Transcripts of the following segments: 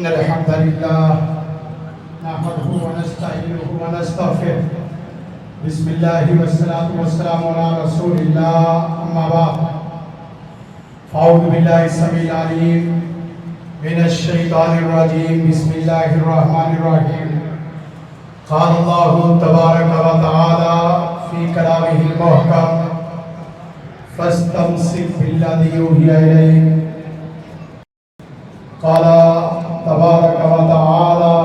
إن الحمد لله نحمده ونستعينه ونستغفره بسم الله والصلاة والسلام على رسول الله أما بعد فأعوذ بالله السميع العليم من الشيطان الرجيم بسم الله الرحمن الرحيم قال الله تبارك وتعالى في كلامه المحكم فاستمسك بالذي أوحي إليك قال تبارك وتعالى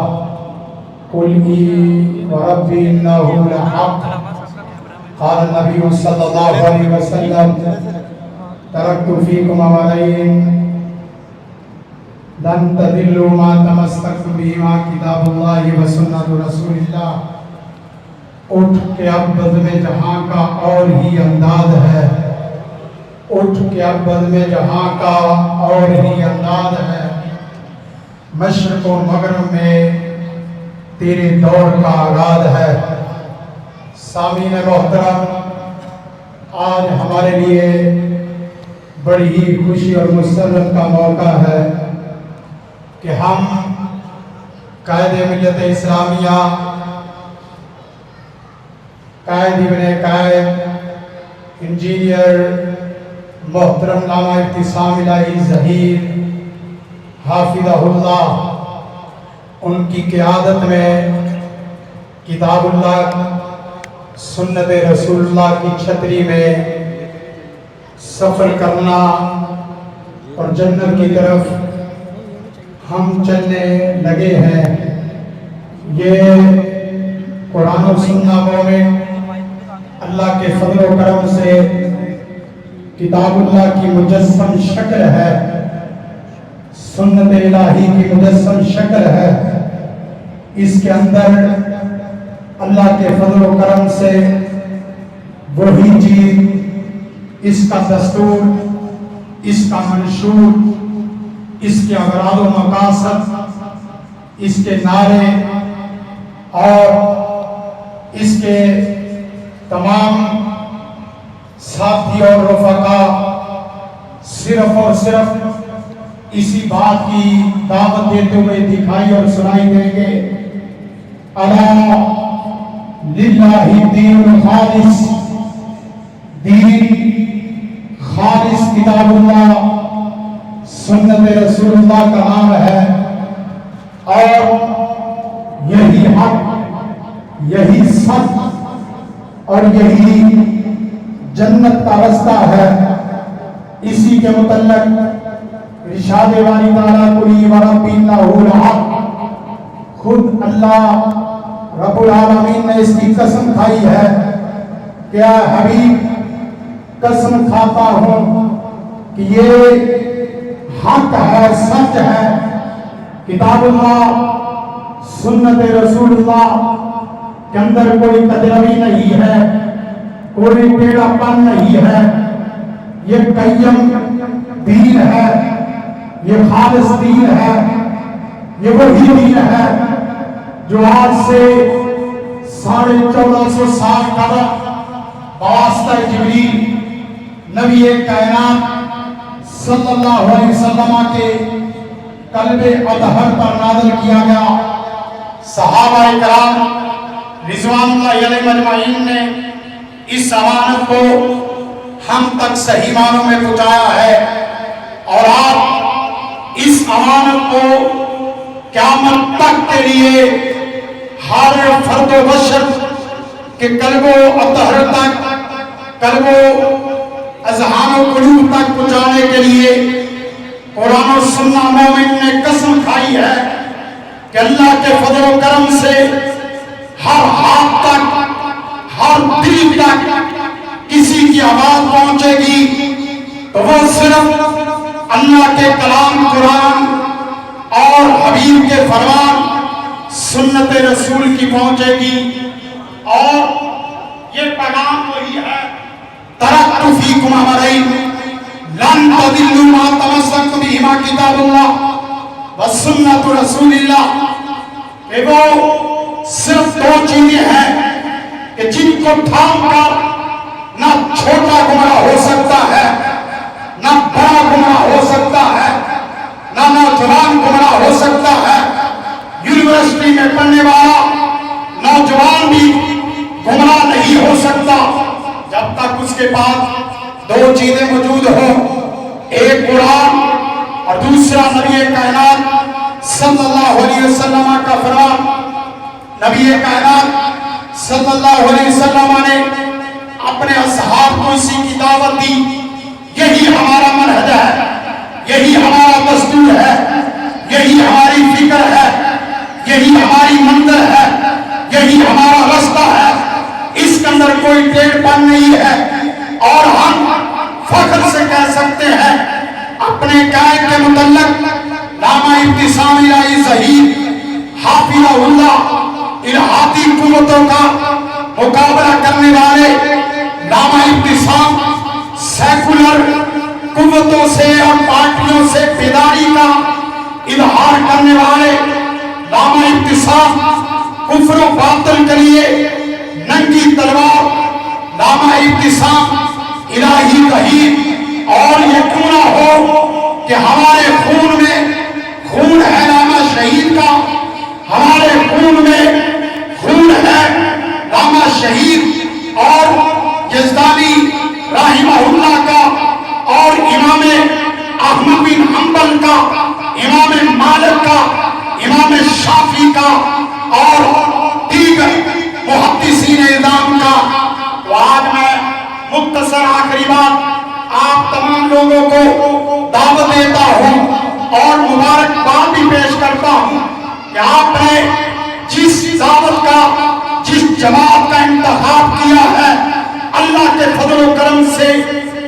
قل وربي إنه لحق قال النبي صلى الله عليه وسلم تركت فيكم أمرين لن تضلوا ما تمسكتم بهما کتاب اللہ و سنت رسول اللہ. اٹھ کے اب بزم جہاں کا اور ہی انداز ہے، اٹھ کے اب بزم جہاں کا اور ہی انداز ہے، مشرق و مغرب میں تیرے دور کا آغاز ہے. سامعین محترم، آج ہمارے لیے بڑی ہی خوشی اور مسرت کا موقع ہے کہ ہم قائد ملت اسلامیہ، قائد ابن قائد انجینئر محترم علامہ ابتسام الہی ظہیر حافظہ اللہ، ان کی قیادت میں کتاب اللہ سنت رسول اللہ کی چھتری میں سفر کرنا اور جنت کی طرف ہم چلنے لگے ہیں. یہ قرآن و سنہ مومن اللہ کے فضل و کرم سے کتاب اللہ کی مجسم شکل ہے، سنت الہی کی مجسم شکل ہے. اس کے اندر اللہ کے فضل و کرم سے وہی چیز، اس کا دستور، اس کا منشور، اس کے اغراض و مقاصد، اس کے نعرے اور اس کے تمام ساتھی اور رفقا صرف اور صرف اسی بات کی دعوت دیتے ہوئے دکھائی اور سنائی دیں گے. الا للہ دین الخالص، دین خالص کتاب اللہ سنت رسول اللہ کا نام ہے، اور یہی حق، یہی سچ اور یہی جنت کا رستہ ہے. اسی کے متعلق ارشاد باری تعالیٰ قل وربی انہ لحق، خود اللہ رب العالمین نے اس کی قسم کھائی ہے کہ اے حبیب، قسم کھاتا ہوں کہ یہ حق ہے، سچ ہے. کتاب اللہ سنت رسول اللہ کے اندر کوئی تجربی نہیں ہے، کوئی ٹیڑھا پن نہیں ہے. یہ قیم دین ہے، یہ خالص دین ہے، یہ وہی دین ہے جو آج سے 1450 سال قبل بواسطہ جبریل نبی کائنات صلی اللہ علیہ وسلم کے قلب اطہر پر نازل کیا گیا. صحابہ کرام رضوان اللہ علیہم اجمعین نے اس امانت کو ہم تک صحیح معنوں میں پہنچایا ہے، اور آپ اس امانت کو قیامت تک کے لیے ہر فرد و بشر کے قلب و اطہر تک، قلب و اذہان و قلوب تک پہنچانے کے لیے قرآن و سنہ مومن نے قسم کھائی ہے کہ اللہ کے فضل و کرم سے ہر ہاتھ تک، ہر دل تک کسی کی آواز پہنچے گی تو وہ صرف اللہ کے کلام قرآن اور حبیب کے فرمان سنت رسول کی پہنچے گی. اور یہ پیغام وہی ہے، ترکت فیکم امرین لن تضلوا ما تمسکتم بہما کتاب اللہ و سنت رسول اللہ. کہ وہ صرف دو چیزیں ہیں کہ جن کو تھام کر نہ چھوٹا گمراہ ہو سکتا ہے، نہ بڑا گمراہ ہو سکتا ہے، نہ نوجوان گمراہ ہو سکتا ہے، چیزیں موجود ہوں، ایک قرآن اور دوسرا نبی کائنات صلی اللہ علیہ وسلم کا فرمان۔ نبی کائنات صلی اللہ علیہ وسلم نے اپنے اصحاب کو اسی کی دعوت دی۔ یہی ہمارا منہج ہے، یہی ہمارا دستور ہے، یہی ہماری فکر ہے، یہی ہماری منزل ہے، یہی ہمارا رستہ ہے۔ اس کے اندر کوئی ٹیڑھ پن نہیں ہے، اور ہم فخر سے کہہ سکتے ہیں اپنے قائد کے متعلق، علامہ ابتسام الہی ظہیر حافظہ اللہ، الہاتی قوتوں کا مقابلہ کرنے والے علامہ ابتسام، سیکولر قوتوں سے اور پارٹیوں سے بیداری کا اظہار کرنے والے علامہ ابتسام، کفر و باطل کے لیے ننگی تلوار علامہ ابتسام الہی ظہیر۔ اور یہ کیوں نہ ہو کہ ہمارے خون میں خون ہے علامہ شہید کا، ہمارے خون میں خون ہے علامہ شہید اور یزدانی رحمہ اللہ کا، اور امام احمد بن حنبل کا، امام مالک کا، امام شافعی کا، اور دیگر محدثین اعظام کا۔ تو آج میں مختصر آخری بات آپ تمام لوگوں کو دعوت دیتا ہوں اور مبارکباد بھی پیش کرتا ہوں کہ آپ نے جس دعوت کا، جس جماعت کا انتخاب کیا ہے، اللہ کے فضل و کرم سے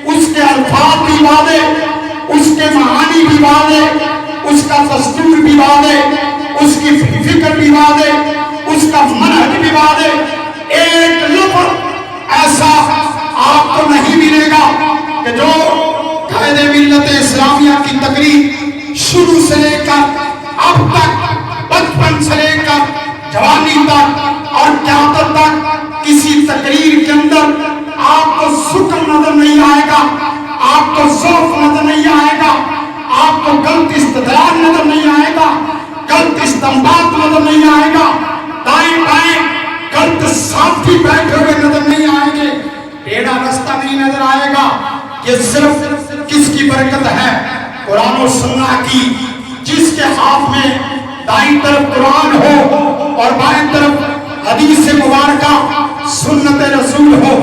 اس کے الفاظ بھی واضح، اس کے معانی بھی واضح، اس کا دستور بھی واضح، اس کی فکر بھی واضح، اس کا منہج بھی واضح۔ ایک لفظ ایسا آپ کو نہیں ملے گا کہ جو قائد ملت اسلامیہ کی تقریر شروع سے لے کر اب تک، بچپن سے لے کر جوانی تک اور قیادت تک، کسی تقریر کے اندر آپ کو سکون نظر نہیں آئے گا، آپ کو ذوق نظر نہیں آئے گا، آپ کو غلط استدلال نظر نہیں آئے گا، غلط استنباط نظر نہیں آئے گا، دائیں بائیں غلط ساتھی بیٹھے ہوئے نظر نہیں آئیں گے، ٹیڑھا رستہ نہیں نظر آئے گا۔ یہ صرف کس کی برکت ہے؟ قرآن و سنت کی، جس کے ہاتھ میں دائیں طرف قرآن ہو اور بائیں طرف حدیث مبارکہ سنت رسول ہو۔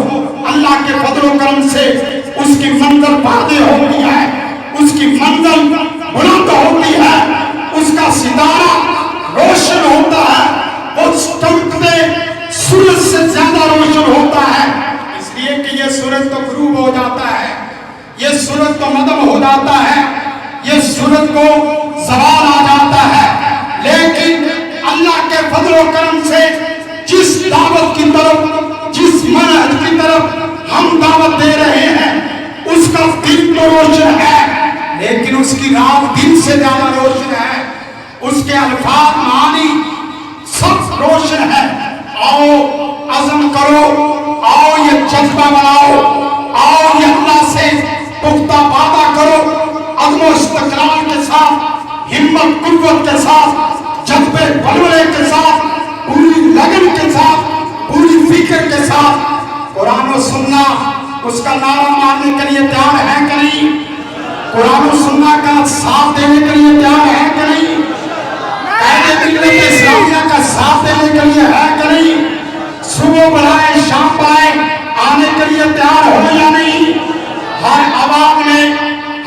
اللہ کے فضل و کرم سے اس کی منزل واضح ہوتی ہے، اس کی منزل بلند ہوتی ہے، اس کا ستارہ روشن ہوتا ہے، وہ چمکتے سورج سے زیادہ روشن ہوتا ہے، اس لیے کہ یہ سورج تو غروب ہو جاتا ہے، یہ سورج تو مدم ہو جاتا ہے، یہ سورج کو زوال آ جاتا ہے، لیکن اللہ کے فضل و کرم سے جس دعوت کی طرف، جس منہج کی طرف ہم دعوت دے رہے ہیں، اس کا دن تو روشن ہے، لیکن اس کی رات دن سے زیادہ روشن ہے، اس کے الفاظ معانی سب روشن ہے۔ آؤ عزم کرو، آؤ یہ جذبہ بناؤ، آؤ یہ اللہ سے پختہ وعدہ کرو، عزم و استقلال کے ساتھ، ہمت قوت کے ساتھ، جذبے بلبلے کے ساتھ، پوری لگن کے ساتھ، پوری فکر کے ساتھ قرآن و سنت اس کا نعرہ مارنے کے لیے تیار ہے کہ نہیں؟ قرآن و سنت کا ساتھ دینے کے لیے تیار ہے کہ نہیں؟ قائد ملت اسلامیہ کا ساتھ دینے کے لیے ہے کہ نہیں؟ صبح بلائے شام پائے آنے کے لیے تیار ہو یا نہیں؟ ہر آباد میں،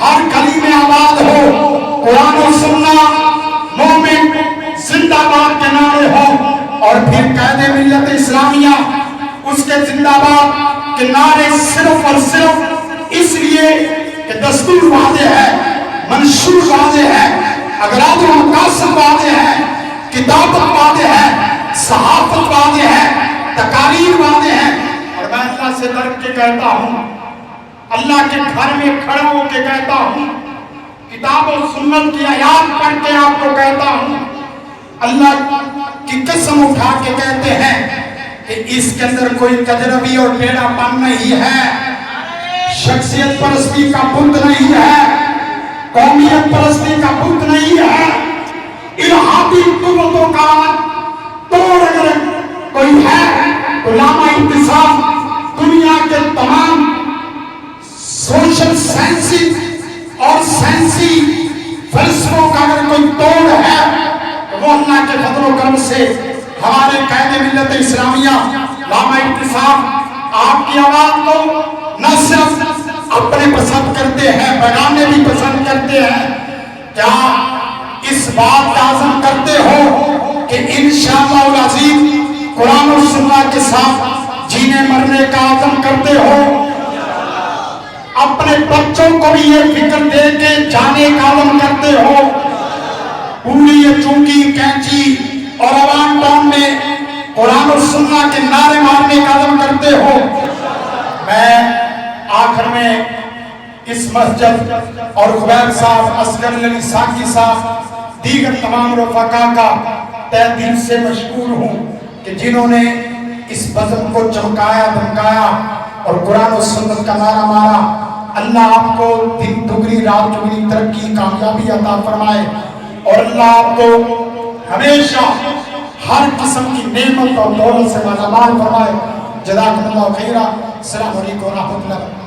ہر گلی میں آباد ہو، قرآن و سنت مومن زندہ باد کے نعرے ہو، اور پھر قائد ملت اسلامیہ اس کے زندہ باد کے نعرے صرف اور صرف اس لیے کہ دستور واضح ہے، منشور واضح ہے، اغراض و مقاصد واضح ہے، کتابت واضح ہے، صحافت واضح ہے، تقاریر واضح ہے۔ اور میں اللہ سے ڈر کے کہتا ہوں، اللہ کے گھر میں کھڑا ہو کے کہتا ہوں، کتاب و سنت کی آیات پڑھ کے آپ کو کہتا ہوں، اللہ کی قسم اٹھا کے کہتے ہیں کہ اس کے اندر کوئی تجربی اور ٹیڑھا پن نہیں ہے، شخصیت پرستی کا بت نہیں ہے، قومیت پرستی کا بت نہیں ہے، الہاتی قوتوں کا توڑ اگر کوئی ہے تو علامہ ابتسام دنیا کے تمام سوچ سائنسی اور سائنسی فلسفوں کا اگر کوئی توڑ ہے تو وہ اللہ کے فضل و کرم سے ہمارے قائد ملت اسلامیہ علامہ اتفاق آپ کی آواز کو نہ صرف اپنے پسند کرتے ہیں بیگانے بھی پسند کرتے ہیں، کیا اس بات کا عزم کرتے ہو کہ انشاءاللہ العظیم قرآن و سنت کے ساتھ جینے مرنے کا عزم کرتے ہو؟ اپنے بچوں کو بھی یہ فکر دے کے جانے کا عزم کرتے ہو؟ پوری یہ چونکی کینچی اور عوام ٹاؤن میں قرآن و سنت کے نعرے مارنے کا عزم کرتے ہو؟ میں آخر میں اس مسجد اور خبیب صاحب، اصغر علی ساکی صاحب، دیگر تمام رفقا کا تہ دل سے مشکور ہوں کہ جنہوں نے اس بزم کو چمکایا دمکایا اور قرآن و سنت کا نعرہ مارا۔ اللہ آپ کو دن دگنی رات چگنی ترقی کامیابی عطا فرمائے اور اللہ آپ کو ہمیشہ ہر قسم کی نعمت اور دولت سے مالامال فرمائے۔ جزاکم اللہ خیرا۔ السلام علیکم ورحمۃ اللہ۔